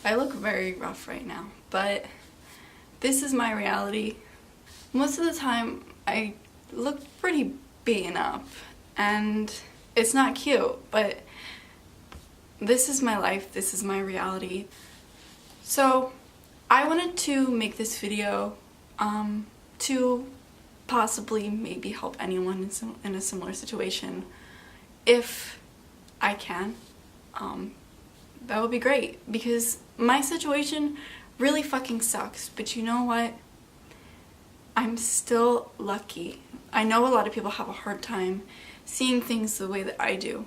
I look very rough right now, but this is my reality. Most of the time I look pretty beaten up and it's not cute, but this is my life, this is my reality. So I wanted to make this video to possibly maybe help anyone in a similar situation if I can. That would be great, because my situation really fucking sucks, but you know what? I'm still lucky. I know a lot of people have a hard time seeing things the way that I do,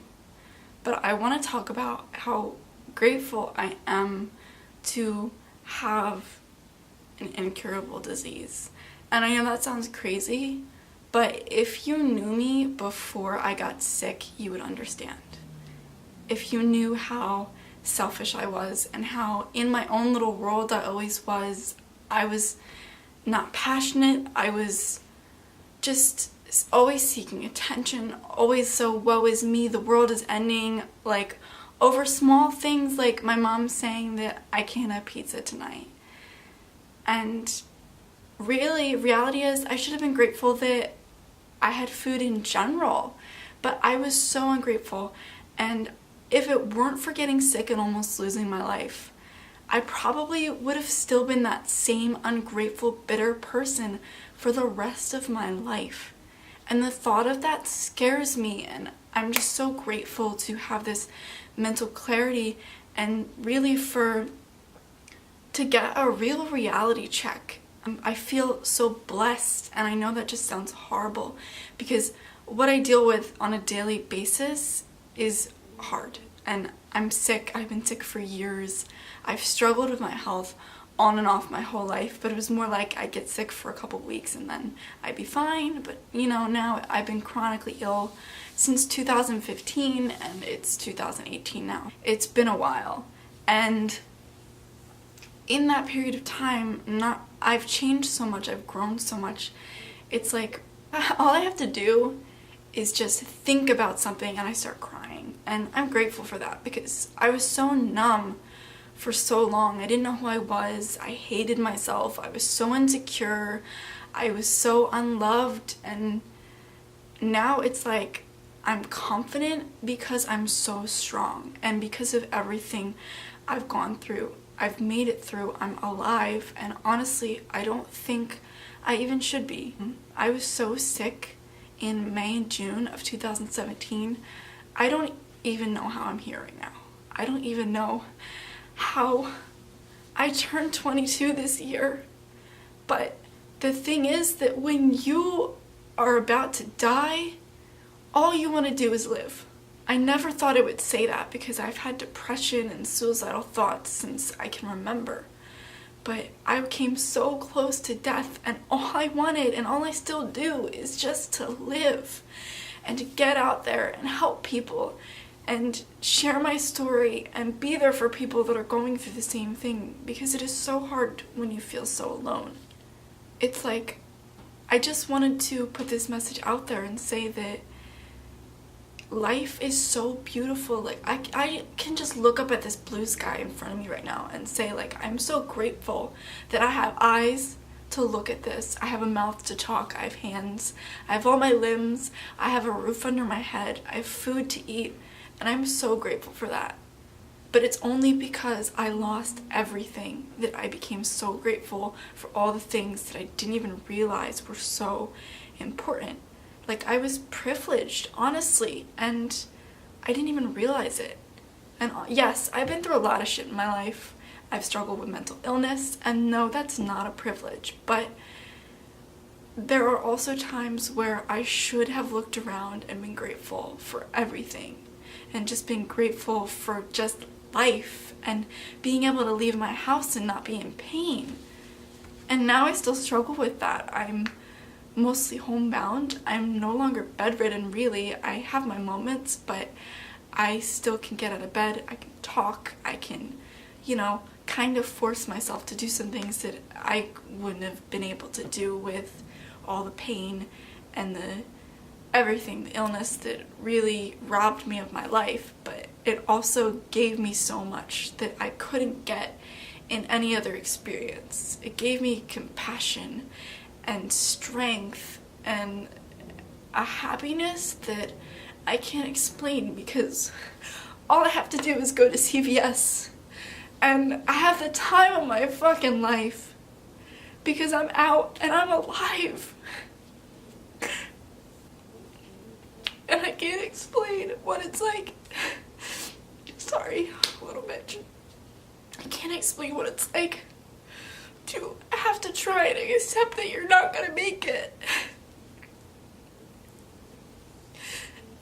but I want to talk about how grateful I am to have an incurable disease. And I know that sounds crazy, but if you knew me before I got sick, you would understand. If you knew how selfish I was and how in my own little world I always was, I was not passionate, I was just always seeking attention, always so woe is me, the world is ending, like over small things like my mom saying that I can't have pizza tonight. And really, reality is I should have been grateful that I had food in general, but I was so ungrateful. And if it weren't for getting sick and almost losing my life, I probably would have still been that same ungrateful, bitter person for the rest of my life. And the thought of that scares me, and I'm just so grateful to have this mental clarity and really to get a real reality check. I feel so blessed, and I know that just sounds horrible because what I deal with on a daily basis is hard, and I'm sick. I've been sick for years. I've struggled with my health on and off my whole life, but it was more like I'd get sick for a couple weeks and then I'd be fine. But you know, now I've been chronically ill since 2015 and it's 2018 now. It's been a while, and in that period of time, I've changed so much, I've grown so much. It's like all I have to do is just think about something and I start crying. And I'm grateful for that because I was so numb for so long. I didn't know who I was. I hated myself. I was so insecure. I was so unloved. And now it's like I'm confident because I'm so strong and because of everything I've gone through. I've made it through. I'm alive. And honestly, I don't think I even should be. I was so sick in May and June of 2017. I don't even know how I'm here right now. I don't even know how I turned 22 this year. But the thing is that when you are about to die, all you want to do is live. I never thought I would say that because I've had depression and suicidal thoughts since I can remember. But I came so close to death, and all I wanted and all I still do is just to live and to get out there and help people and share my story and be there for people that are going through the same thing, because it is so hard when you feel so alone. It's like I just wanted to put this message out there and say that life is so beautiful. Like I can just look up at this blue sky in front of me right now and say, like, I'm so grateful that I have eyes to look at this. I have a mouth to talk. I have hands. I have all my limbs. I have a roof under my head. I have food to eat. And I'm so grateful for that. But it's only because I lost everything that I became so grateful for all the things that I didn't even realize were so important. Like, I was privileged, honestly, and I didn't even realize it. And yes, I've been through a lot of shit in my life. I've struggled with mental illness, and no, that's not a privilege. But there are also times where I should have looked around and been grateful for everything. And just being grateful for just life and being able to leave my house and not be in pain. And now I still struggle with that. I'm mostly homebound. I'm no longer bedridden, really. I have my moments, but I still can get out of bed. I can talk. I can, you know, kind of force myself to do some things that I wouldn't have been able to do with all the pain and the illness that really robbed me of my life. But it also gave me so much that I couldn't get in any other experience. It gave me compassion and strength and a happiness that I can't explain, because all I have to do is go to CVS and I have the time of my fucking life because I'm out and I'm alive. And I can't explain what it's like. Sorry, a little bitch. I can't explain what it's like to have to try and accept that you're not gonna make it.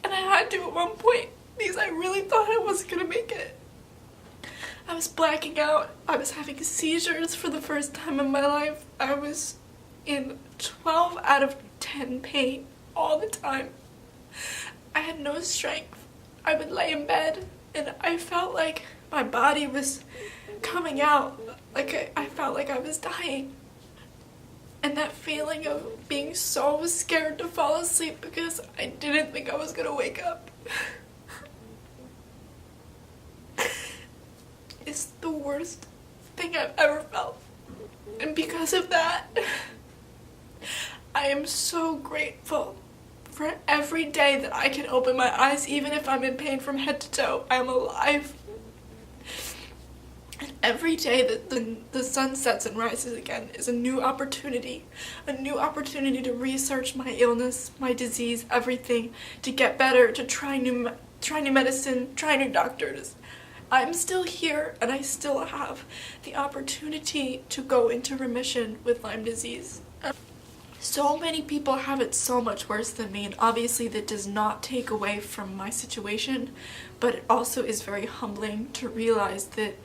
And I had to at one point because I really thought I wasn't gonna make it. I was blacking out. I was having seizures for the first time in my life. I was in 12 out of 10 pain all the time. I had no strength. I would lay in bed and I felt like my body was coming out. Like I felt like I was dying. And that feeling of being so scared to fall asleep because I didn't think I was gonna wake up is the worst thing I've ever felt. And because of that, I am so grateful for every day that I can open my eyes, even if I'm in pain from head to toe. I'm alive. And every day that the sun sets and rises again is a new opportunity to research my illness, my disease, everything, to get better, to try new medicine, try new doctors. I'm still here and I still have the opportunity to go into remission with Lyme disease. So many people have it so much worse than me, and obviously that does not take away from my situation, but it also is very humbling to realize that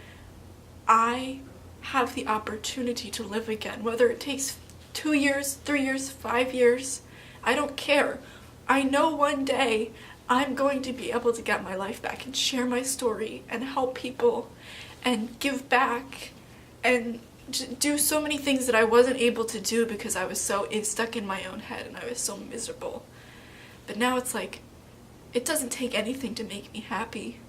I have the opportunity to live again, whether it takes 2 years, 3 years, 5 years. I don't care. I know one day I'm going to be able to get my life back and share my story and help people and give back and do so many things that I wasn't able to do because I was so stuck in my own head and I was so miserable. But now it's like, it doesn't take anything to make me happy.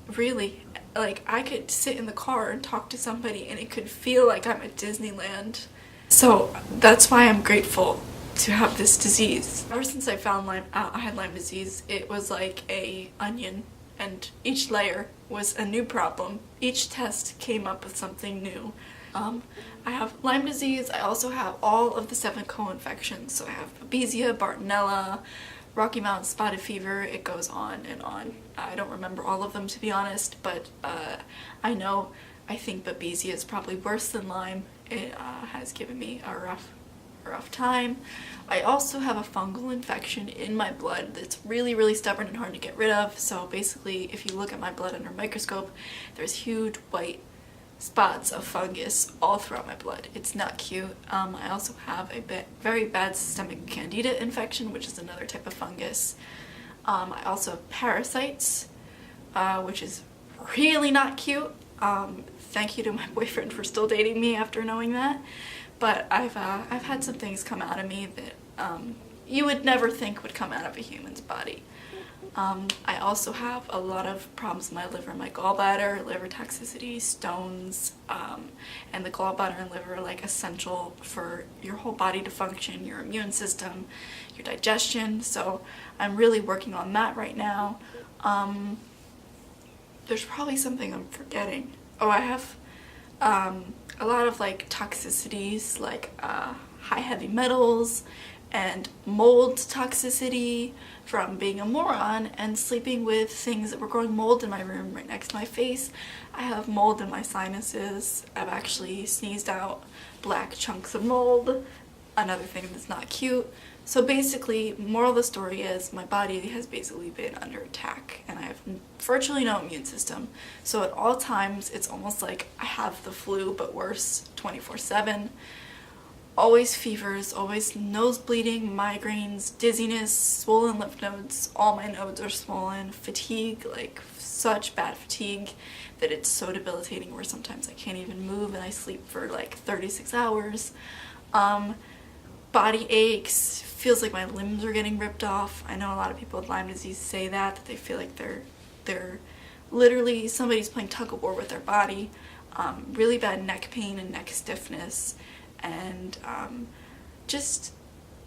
Really. Like, I could sit in the car and talk to somebody and it could feel like I'm at Disneyland. So that's why I'm grateful to have this disease. Ever since I found I had Lyme disease, it was like a onion, and each layer was a new problem. Each test came up with something new. I have Lyme disease. I also have all of the 7 co-infections. So I have Babesia, Bartonella, Rocky Mountain spotted fever. It goes on and on. I don't remember all of them, to be honest, but I think Babesia is probably worse than Lyme. It has given me a rough time. I also have a fungal infection in my blood that's really, really stubborn and hard to get rid of. So basically, if you look at my blood under a microscope, there's huge white spots of fungus all throughout my blood. It's not cute. I also have a very bad systemic candida infection, which is another type of fungus. I also have parasites, which is really not cute. Thank you to my boyfriend for still dating me after knowing that. But I've had some things come out of me that you would never think would come out of a human's body. I also have a lot of problems with my liver, my gallbladder, liver toxicity, stones, and the gallbladder and liver are like essential for your whole body to function, your immune system, your digestion. So I'm really working on that right now. There's probably something I'm forgetting. Oh, I have a lot of like toxicities, like high heavy metals and mold toxicity from being a moron and sleeping with things that were growing mold in my room right next to my face. I have mold in my sinuses. I've actually sneezed out black chunks of mold, another thing that's not cute. So basically, moral of the story is my body has basically been under attack and I have virtually no immune system. So at all times, it's almost like I have the flu, but worse, 24/7. Always fevers, always nose bleeding, migraines, dizziness, swollen lymph nodes. All my nodes are swollen, fatigue, like such bad fatigue that it's so debilitating where sometimes I can't even move and I sleep for like 36 hours. Body aches, feels like my limbs are getting ripped off. I know a lot of people with Lyme disease say that they feel like their literally somebody's playing tug of war with their body, really bad neck pain and neck stiffness, and just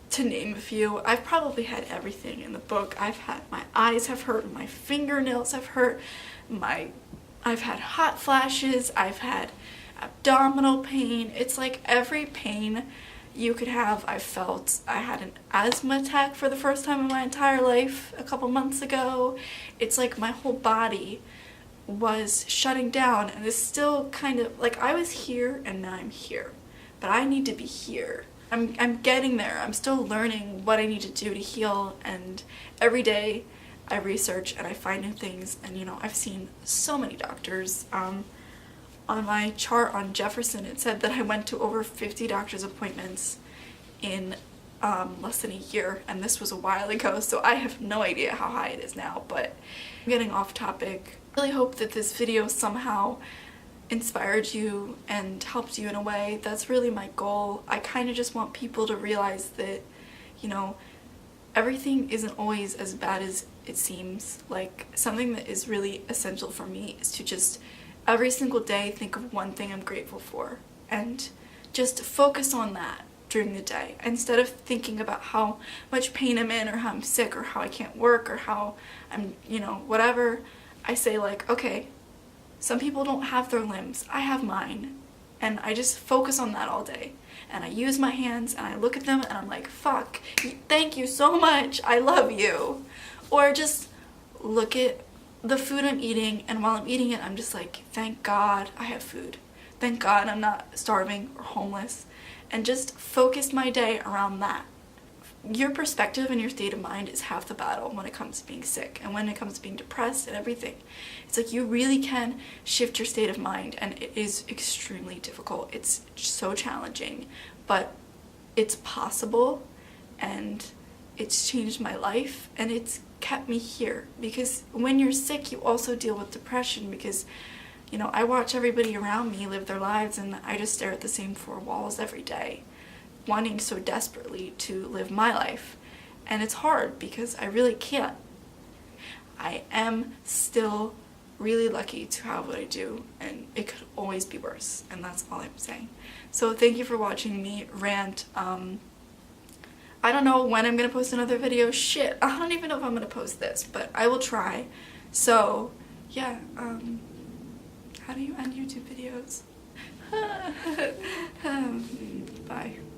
to name a few. I've probably had everything in the book. I've had, my eyes have hurt, my fingernails have hurt, I've had hot flashes, I've had abdominal pain. It's like every pain you could have, I've felt. I had an asthma attack for the first time in my entire life a couple months ago. It's like my whole body was shutting down, and it's still kind of like I was here and now I'm here, but I need to be here. I'm getting there. I'm still learning what I need to do to heal, and every day I research and I find new things. And you know, I've seen so many doctors. On my chart on Jefferson, it said that I went to over 50 doctor's appointments in less than a year, and this was a while ago, so I have no idea how high it is now. But I'm getting off topic. I really hope that this video somehow inspired you and helped you in a way. That's really my goal. I kind of just want people to realize that, you know, everything isn't always as bad as it seems. Like, something that is really essential for me is to just every single day think of one thing I'm grateful for and just focus on that during the day, instead of thinking about how much pain I'm in or how I'm sick or how I can't work or how I'm, you know, whatever. I say, like, okay, some people don't have their limbs, I have mine, and I just focus on that all day. And I use my hands and I look at them and I'm like, fuck, thank you so much, I love you. Or just look at the food I'm eating, and while I'm eating it, I'm just like, thank God I have food. Thank God I'm not starving or homeless. And just focus my day around that. Your perspective and your state of mind is half the battle when it comes to being sick and when it comes to being depressed and everything. It's like you really can shift your state of mind, and it is extremely difficult. It's so challenging, but it's possible, and it's changed my life, and it's kept me here. Because when you're sick, you also deal with depression, because, you know, I watch everybody around me live their lives and I just stare at the same four walls every day, wanting so desperately to live my life. And it's hard because I really can't. I am still really lucky to have what I do, and it could always be worse, and that's all I'm saying. So thank you for watching me rant. I don't know when I'm gonna post another video. Shit, I don't even know if I'm gonna post this, but I will try. So yeah, how do you end YouTube videos? Bye.